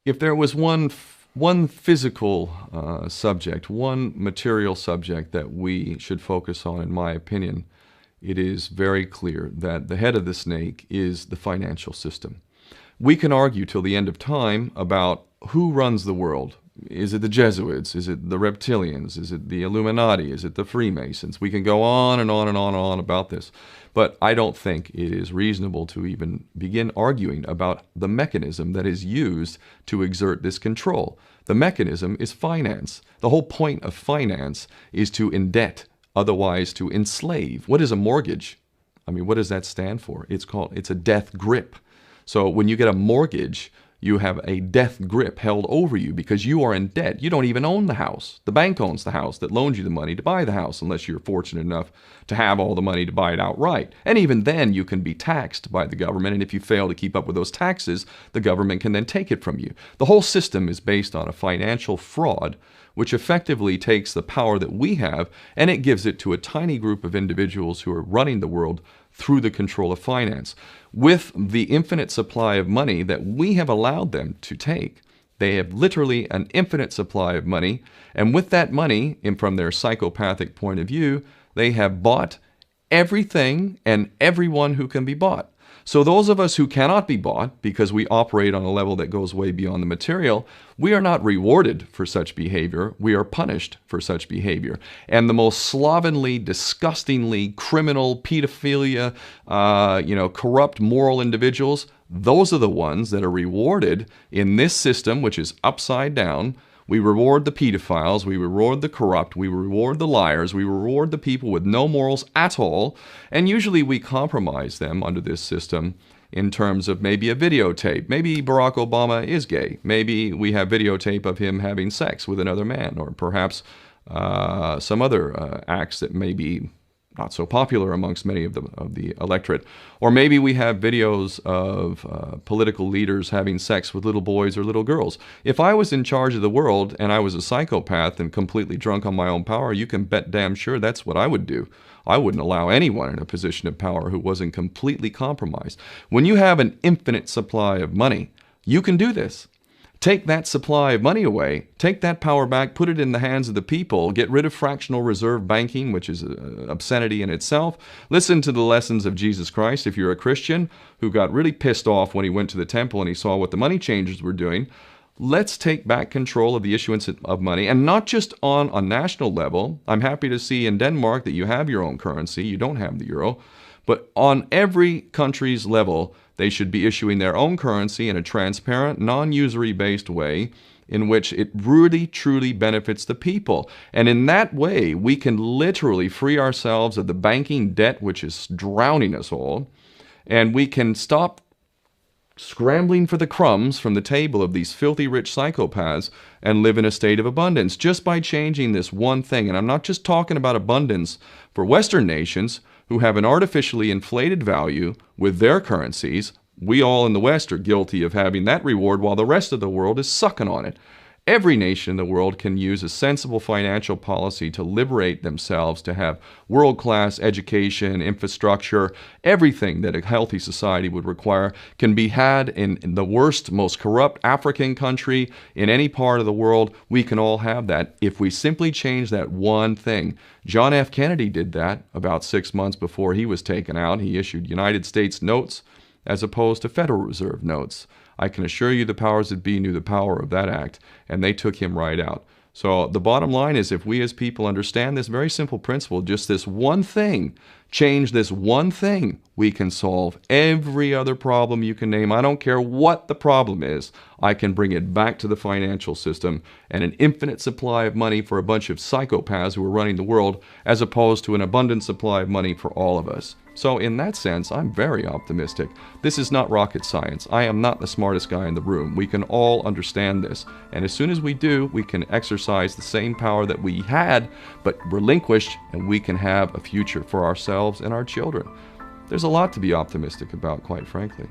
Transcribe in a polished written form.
If there was one physical subject, one material subject that we should focus on, in my opinion, it is very clear that the head of the snake is the financial system. We can argue till the end of time about who runs the world. Is it the Jesuits? Is it the reptilians? Is it the Illuminati? Is it the Freemasons? We can go on and on and on and on about this. But I don't think it is reasonable to even begin arguing about the mechanism that is used to exert this control. The mechanism is finance. The whole point of finance is to indebt, otherwise to enslave. What is a mortgage? I mean, what does that stand for? It's a death grip. So when you get a mortgage, you have a death grip held over you because you are in debt. You don't even own the house. The bank owns the house that loans you the money to buy the house, unless you're fortunate enough to have all the money to buy it outright. And even then, you can be taxed by the government, and if you fail to keep up with those taxes, the government can then take it from you. The whole system is based on a financial fraud, which effectively takes the power that we have and it gives it to a tiny group of individuals who are running the world through the control of finance. With the infinite supply of money that we have allowed them to take, they have literally an infinite supply of money, and with that money, and from their psychopathic point of view, they have bought everything and everyone who can be bought. So those of us who cannot be bought, because we operate on a level that goes way beyond the material, we are not rewarded for such behavior. We are punished for such behavior. And the most slovenly, disgustingly criminal, pedophilia, corrupt moral individuals, those are the ones that are rewarded in this system, which is upside down. We reward the pedophiles, we reward the corrupt, we reward the liars, we reward the people with no morals at all, and usually we compromise them under this system in terms of maybe a videotape. Maybe Barack Obama is gay. The we have videotape of him having sex with another man, or perhaps some other acts that may be not so popular amongst many of the electorate. Or maybe we have videos of political leaders having sex with little boys or little girls. If I was in charge of the world and I was a psychopath and completely drunk on my own power, you can bet damn sure that's what I would do. I wouldn't allow anyone in a position of power who wasn't completely compromised. When you have an infinite supply of money, you can do this. Take that supply of money away, take that power back, put it in the hands of the people, get rid of fractional reserve banking, which is an obscenity in itself. Listen to the lessons of Jesus Christ. If you're a Christian who got really pissed off when he went to the temple and he saw what the money changers were doing, let's take back control of the issuance of money, and not just on a national level. I'm happy to see in Denmark that you have your own currency, you don't have the euro, but on every country's level, they should be issuing their own currency in a transparent, non-usury based way in which it really, truly benefits the people. And in that way, we can literally free ourselves of the banking debt which is drowning us all, and we can stop scrambling for the crumbs from the table of these filthy rich psychopaths and live in a state of abundance just by changing this one thing. And I'm not just talking about abundance for Western nations who have an artificially inflated value with their currencies. We all in the West are guilty of having that reward while the rest of the world is sucking on it. Every nation in the world can use a sensible financial policy to liberate themselves, to have world-class education, infrastructure. Everything that a healthy society would require can be had in the worst, most corrupt African country in any part of the world. We can all have that if we simply change that one thing. John F. Kennedy did that about 6 months before he was taken out. He issued United States notes as opposed to Federal Reserve notes. I can assure you the powers that be knew the power of that act, and they took him right out. So the bottom line is, if we as people understand this very simple principle, just this one thing, change this one thing, we can solve every other problem you can name. I don't care what the problem is. I can bring it back to the financial system and an infinite supply of money for a bunch of psychopaths who are running the world, as opposed to an abundant supply of money for all of us. So in that sense, I'm very optimistic. This is not rocket science. I am not the smartest guy in the room. We can all understand this. And as soon as we do, we can exercise the same power that we had, but relinquished, and we can have a future for ourselves and our children. There's a lot to be optimistic about, quite frankly.